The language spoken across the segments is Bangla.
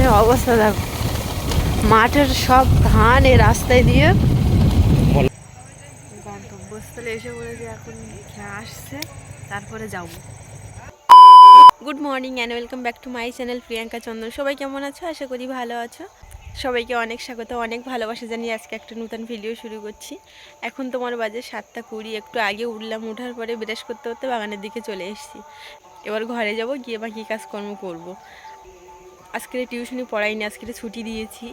এইখানে অবস্থা দেখো, মাঠের সব ধান এই রাস্তায় দিয়ে গন্তব্যস্থলে এসে পড়েছে। এখন আসছে, তারপরে যাব। Good morning and welcome back to my channel Priyanka Chandan. সবাই কেমন আছো? আশা করি ভালো আছো। সবাইকে অনেক স্বাগত, অনেক ভালোবাসা জানিয়ে আজকে একটা নতুন ভিডিও শুরু করছি। এখন তোমার বাজে 7:20। একটু আগে উঠলাম, ওঠার পরে ব্রাশ করতে করতে বাগানের দিকে চলে এসেছি। এবার ঘরে যাব, গিয়ে বাকি কাজকর্ম করব। আজকে টিউশনি পড়াইনি, আজকে ছুটি দিয়েছি,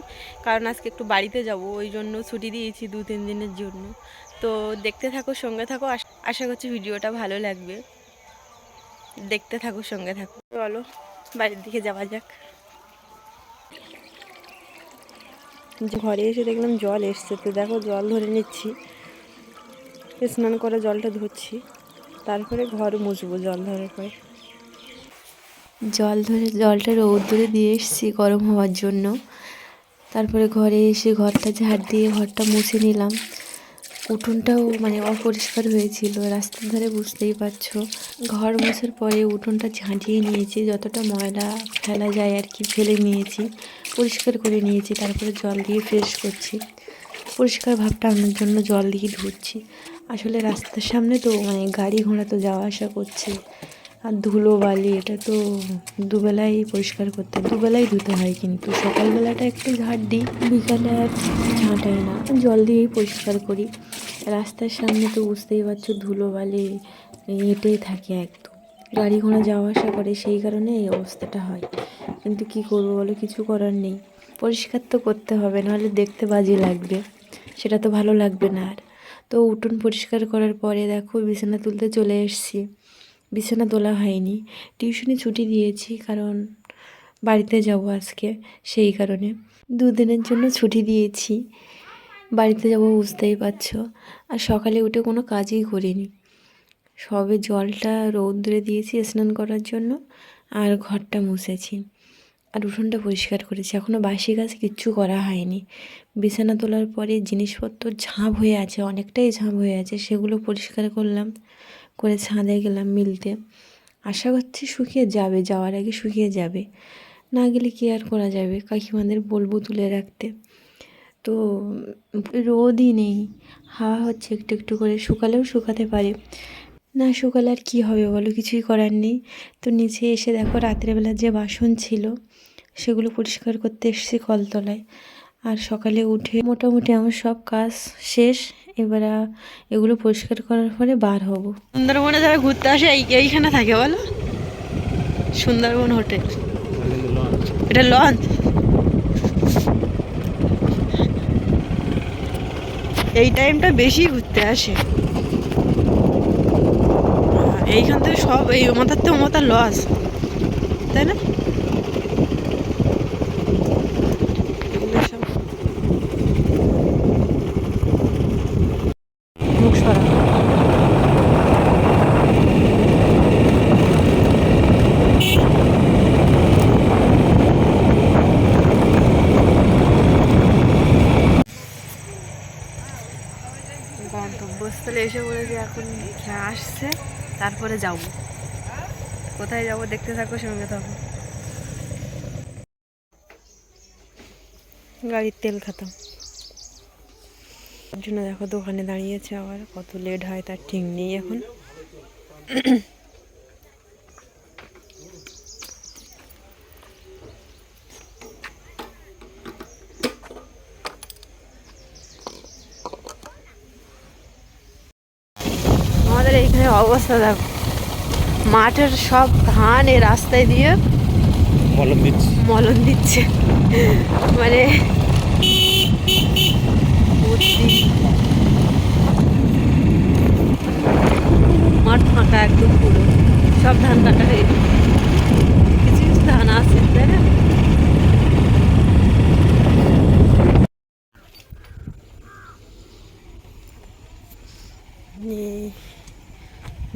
কারণ আজকে একটু বাড়িতে যাব, ওই জন্য ছুটি দিয়েছি 2-3 দিনের জন্য। তো দেখতে থাকো, সঙ্গে থাকো, আশা করছি ভিডিওটা ভালো লাগবে। দেখতে থাকো, সঙ্গে থাকো। চলো বাড়ির দিকে যাওয়া যাক। ঘরে এসে দেখলাম জল এসছে, তো দেখো জল ধরে নিচ্ছি, স্নান করে জলটা ধরছি, তারপরে ঘর মুছবো জল ধরার পরে। জলটা রৌদ্রে দিয়ে এসেছি গরম হওয়ার জন্য। তারপরে ঘরে এসে ঘরটা ঝাড় দিয়ে ঘরটা মুছে নিলাম। উঠোনটাও অপরিষ্কার হয়েছিল, রাস্তার ধারে, বুঝতেই পারছো। ঘর মোছার পরে উঠোনটা ঝাঁটিয়ে নিয়েছি, যতটা ময়লা ফেলা যায় আর কি ফেলে নিয়েছি, পরিষ্কার করে নিয়েছি। তারপরে জল দিয়ে ফ্রেশ করছি, পরিষ্কার ভাবটা আনার জন্য জল দিয়ে ধুচ্ছি। আসলে রাস্তার সামনে তো গাড়ি ঘোড়া তো যাওয়া আসা করছে, আর ধুলো বালি এটা তো দুবেলাই পরিষ্কার করতে, দুবেলাই ধুতে হয়। কিন্তু সকালবেলাটা একটু ঝাড় দিই, বিকালে আর ঝাঁটাই না, জল দিয়েই পরিষ্কার করি। রাস্তার সামনে তো বুঝতেই পারছো ধুলো বালি এঁটেই থাকে, একদম গাড়ি ঘোড়া যাওয়া আসা করে, সেই কারণে এই অবস্থাটা হয়। কিন্তু কি করবো বলো, কিছু করার নেই, পরিষ্কার তো করতে হবে, নাহলে দেখতে বাজে লাগবে, সেটা তো ভালো লাগবে না আর। তো উঠোন পরিষ্কার করার পরে দেখো বিছানা তুলতে চলে এসেছি। বিছানা তোলা হয়নি, টিউশনি ছুটি দিয়েছি, কারণ বাড়িতে যাব আজকে, সেই কারণে 2 দিনের জন্য ছুটি দিয়েছি, বাড়িতে যাব, বুঝতেই পারছো। আর সকালে উঠে কোনো কাজই করিনি, সবে জলটা রৌদ্রে দিয়েছি স্নান করার জন্য, আর ঘরটা মুছেছি, আর উঠোনটা পরিষ্কার করেছি। এখনও বাসি কাজ কিচ্ছু করা হয়নি। বিছানা তোলার পরে জিনিসপত্র ঝাঁপ হয়ে আছে, অনেকটাই ঝাঁপ হয়ে আছে, সেগুলো পরিষ্কার করলাম, করে ছাদে গেলাম মিলতে। আশা করছি শুকিয়ে যাবে, যাওয়ার আগে শুকিয়ে যাবে, না গেলে কি আর করা যাবে, কাকিমাদের বলবো তুলে রাখতে। তো রোদই নেই, হাওয়া হচ্ছে একটু একটু করে, শুকালেও শুকাতে পারে, না শুকালে আর কী হবে বলো, কিছুই করার নেই। তো নিচে এসে দেখো রাত্রেবেলা যে বাসন ছিল সেগুলো পরিষ্কার করতে এসেছি কলতলায়। আর সকালে উঠে মোটামুটি আমার সব কাজ শেষ, এবার এগুলো পরিষ্কার করার পরে বার হব। সুন্দরবনে যারা ঘুরতে আসে এইখানে থাকে বলো, সুন্দরবন হোটেল, এটা লঞ্চ। এই টাইমটা বেশি ঘুরতে আসে, এইখান থেকে সব এই মাথার থেকে মাথার লস, তাই না? মুখ সরা, গন্তব্যস্থলে এসে পড়েছে, এখন আসছে, তারপরে যাব। কোথায় যাব দেখতে থাকো, সঙ্গে থাকো। গাড়ির তেল খতম, তার জন্য দেখো দোকানে দাঁড়িয়েছে, আবার কত লেট হয় তার ঠিক নেই এখন। আমাদের এইখানে অবস্থা দেখো, মাঠের সব ধান এই রাস্তায় দিয়ে মলন দিচ্ছে, মানে মাঠ ফাঁকা একদম পুরো, সব ধান কাটা হয়ে গেছে, কিছু কিছু ধান আছে, তাই না?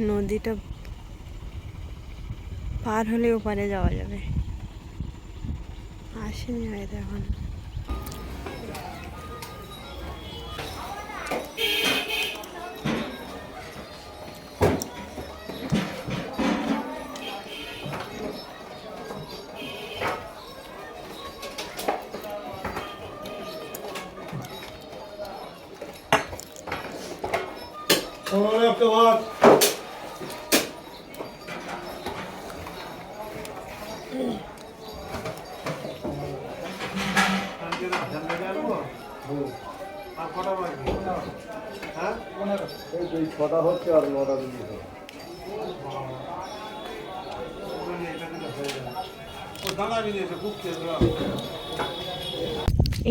নদীটা পার হলে ওপারে যাওয়া যাবে, আসেনি হয়তো এখন। ছটা হচ্ছে আর 9টা দিন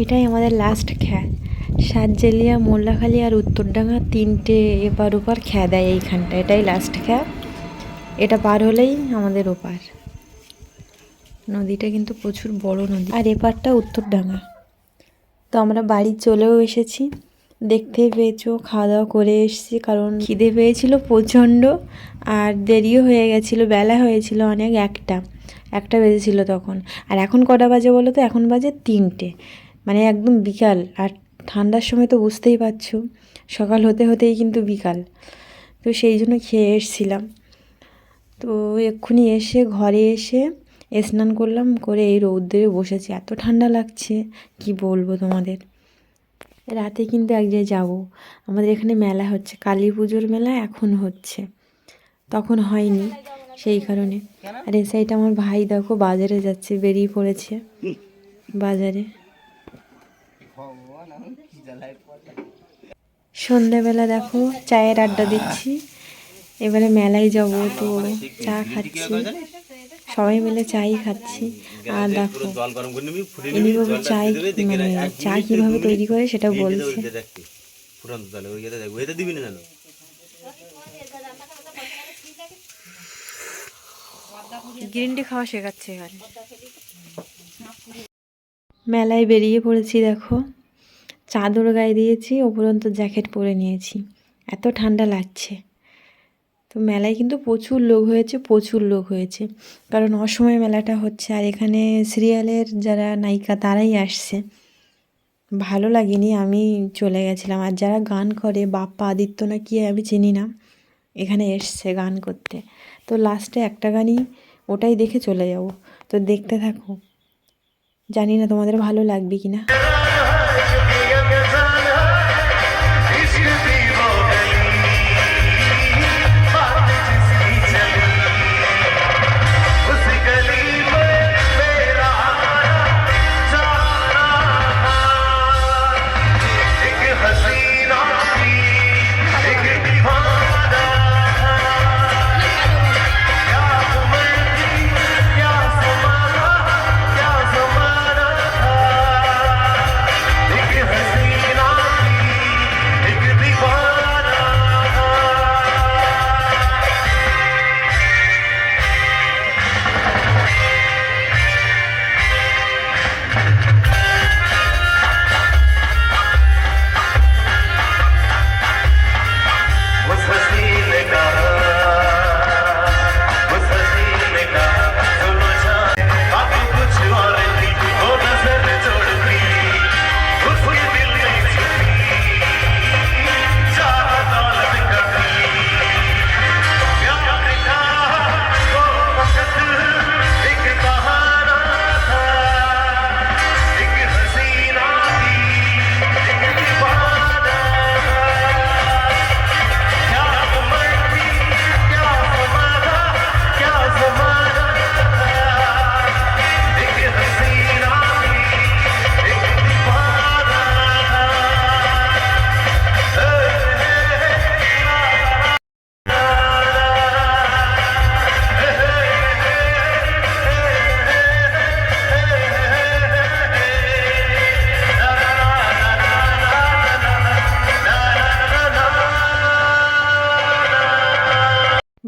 এটাই আমাদের লাস্ট খ্যা। সাতজেলিয়া, মোল্লাখালী আর উত্তরডাঙ্গা তিনটে এপার ওপার খ্যা দেয় এইখানটা। এটাই লাস্ট খ্যা। এটা পার হলেই আমাদের ওপার। নদীটা কিন্তু প্রচুর বড় নদী, আর এপারটা উত্তরডাঙ্গা। তো আমরা বাড়ি চলেও এসেছি, দেখতেই পেয়েছো। খাওয়া দাওয়া করে এসেছি, কারণ খিদে পেয়েছিল প্রচণ্ড, আর দেরিও হয়ে গেছিলো, বেলা হয়েছিল অনেক, একটা বেজেছিল তখন। আর এখন কটা বাজে বলো তো? এখন বাজে 3টে, মানে একদম বিকাল। আর ঠান্ডার সময় তো বুঝতেই পারছো, সকাল হতে হতেই কিন্তু বিকাল। তো সেই জন্য খেয়ে এসেছিলাম। তো এক্ষুনি এসে ঘরে এসে স্নান করলাম, করে এই রৌদ্রে বসেছি। এত ঠান্ডা লাগছে কি বলবো তোমাদের। রাতে কিন্তু এক জায়গায় যাবো, আমাদের এখানে মেলা হচ্ছে, কালী পুজোর মেলা এখন হচ্ছে, তখন হয়নি, সেই কারণে। আর এই সাইডে আমার ভাই দেখো বাজারে যাচ্ছে, বেরিয়ে পড়েছে বাজারে। সন্ধ্যাবেলা দেখো চায়ের আড্ডা দিচ্ছি, এবারে মেলায় যাব, তো চা খাচ্ছি, সবাই মিলে চাই খাচ্ছি। আর দেখো ইনিবাবু চাই, মানে চা কীভাবে তৈরি করে সেটা বলছে। গ্রিন টি খাওয়া শেখাচ্ছে এখানে। মেলায় বেরিয়ে পড়েছি দেখো, চাদর গায়ে দিয়েছি, উপরন্ত জ্যাকেট পরে নিয়েছি, এত ঠান্ডা লাগছে। তো মেলায় কিন্তু প্রচুর লোক হয়েছে, কারণ অসময়ে মেলাটা হচ্ছে। আর এখানে সিরিয়ালের যারা নায়িকা তারাই আসছে, ভালো লাগেনি, আমি চলে গেছিলাম। আর যারা গান করে, বাপ্পা আদিত্য না কি আমি চিনি না, এখানে এসছে গান করতে। তো লাস্টে একটা গানই, ওটাই দেখে চলে যাব। তো দেখতে থাকো, জানি না তোমাদের ভালো লাগবে কি না।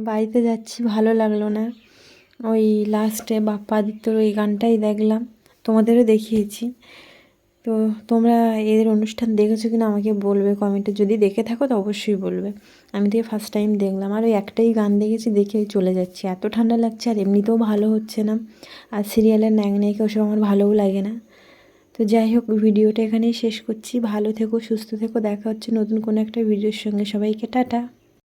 বাড়িতে যাচ্ছি, ভালো লাগলো না। ওই লাস্টে বাপ্পা আদিত্যর ওই গানটাই দেখলাম, তোমাদেরও দেখিয়েছি। তো তোমরা এদের অনুষ্ঠান দেখেছো কিনা আমাকে বলবে কমেন্টে, যদি দেখে থাকো তো অবশ্যই বলবে। আমি তো ফার্স্ট টাইম দেখলাম, আর ওই একটাই গান দেখেছি, দেখে চলে যাচ্ছি। এত ঠান্ডা লাগছে, আর এমনিতেও ভালো হচ্ছে না। আর সিরিয়ালের নায়ক ওসব আমার ভালোও লাগে না। তো যাই হোক, ভিডিওটা এখানেই শেষ করছি। ভালো থেকো, সুস্থ থেকো, দেখা হচ্ছে নতুন কোনো একটা ভিডিওর সঙ্গে। সবাইকে টাটা।